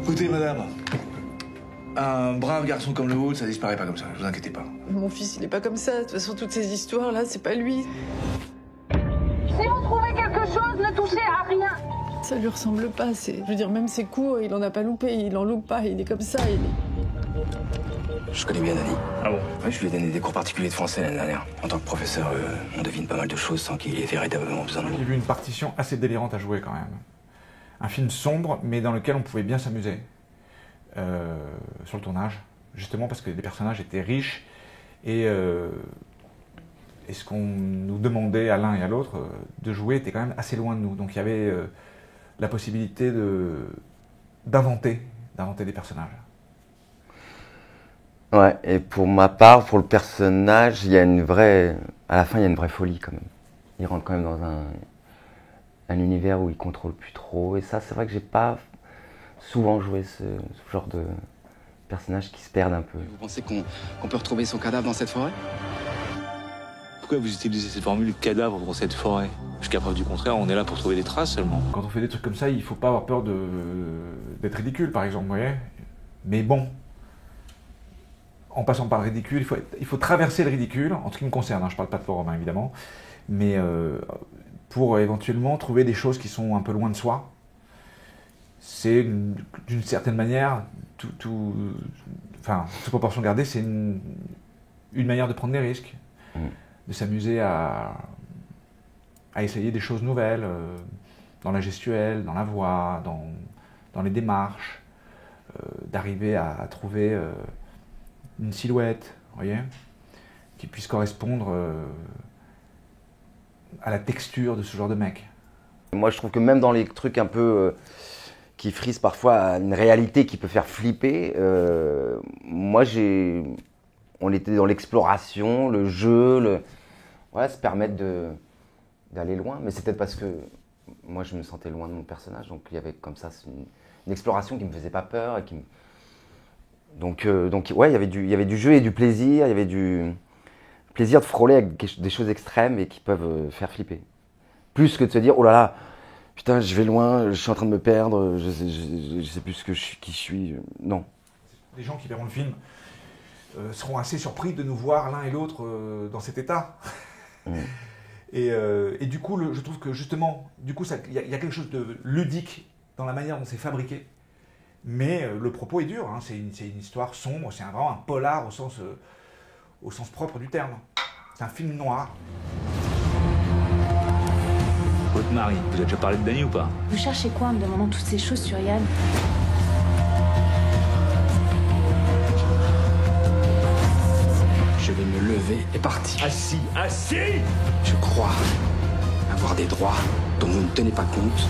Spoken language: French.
Écoutez, madame, un brave garçon comme le vôtre, ça disparaît pas comme ça, ne vous inquiétez pas. Mon fils, il est pas comme ça. De toute façon, toutes ces histoires-là, c'est pas lui. Si vous trouvez quelque chose, ne touchez à rien. Ça lui ressemble pas. Je veux dire, même ses cours, il en a pas loupé. Il en loupe pas. Il est comme ça. Je connais bien Dany. Ah bon? Ouais, je lui ai donné des cours particuliers de français l'année dernière. En tant que professeur, on devine pas mal de choses sans qu'il ait véritablement besoin de nous. J'ai vu une partition assez délirante à jouer quand même. Un film sombre, mais dans lequel on pouvait bien s'amuser. Sur le tournage, justement parce que les personnages étaient riches et ce qu'on nous demandait à l'un et à l'autre de jouer était quand même assez loin de nous. Donc il y avait la possibilité d'inventer des personnages. Ouais, et pour ma part, pour le personnage, il y a une vraie... À la fin, il y a une vraie folie quand même. Il rentre quand même dans un univers où il contrôle plus trop. Et ça, c'est vrai que j'ai pas souvent joué ce genre de personnages qui se perdent un peu. Vous pensez qu'on peut retrouver son cadavre dans cette forêt? Pourquoi vous utilisez cette formule cadavre dans cette forêt? Jusqu'à preuve du contraire, on est là pour trouver des traces seulement. Quand on fait des trucs comme ça, il faut pas avoir peur d'être ridicule, par exemple, vous voyez. Mais bon, en passant par le ridicule, il faut traverser le ridicule, en ce qui me concerne, hein, je parle pas de Florent, évidemment, mais pour éventuellement trouver des choses qui sont un peu loin de soi. C'est d'une certaine manière, enfin, toute proportion gardée, c'est une manière de prendre des risques, de s'amuser à essayer des choses nouvelles, dans la gestuelle, dans la voix, dans les démarches, d'arriver à trouver une silhouette, vous voyez, qui puisse correspondre à la texture de ce genre de mec. Moi, je trouve que même dans les trucs un peu qui frisent parfois à une réalité qui peut faire flipper, on était dans l'exploration, le jeu, se permettre d'aller loin. Mais c'est peut-être parce que moi, je me sentais loin de mon personnage, donc il y avait comme ça une exploration qui me faisait pas peur. Donc ouais, il y avait du jeu et du plaisir, il y avait du plaisir de frôler avec des choses extrêmes et qui peuvent faire flipper. Plus que de se dire, oh là là, putain, je vais loin, je suis en train de me perdre, je sais plus qui je suis. Non. Les gens qui verront le film seront assez surpris de nous voir l'un et l'autre dans cet état. Et du coup, je trouve que justement, il y a quelque chose de ludique dans la manière dont c'est fabriqué. Mais le propos est dur, hein, c'est une histoire sombre, c'est vraiment un polar au sens propre du terme. C'est un film noir. Votre mari, vous avez déjà parlé de Dany ou pas? Vous cherchez quoi en me demandant toutes ces choses sur Yann? Je vais me lever et partir. Assis. Je crois avoir des droits dont vous ne tenez pas compte.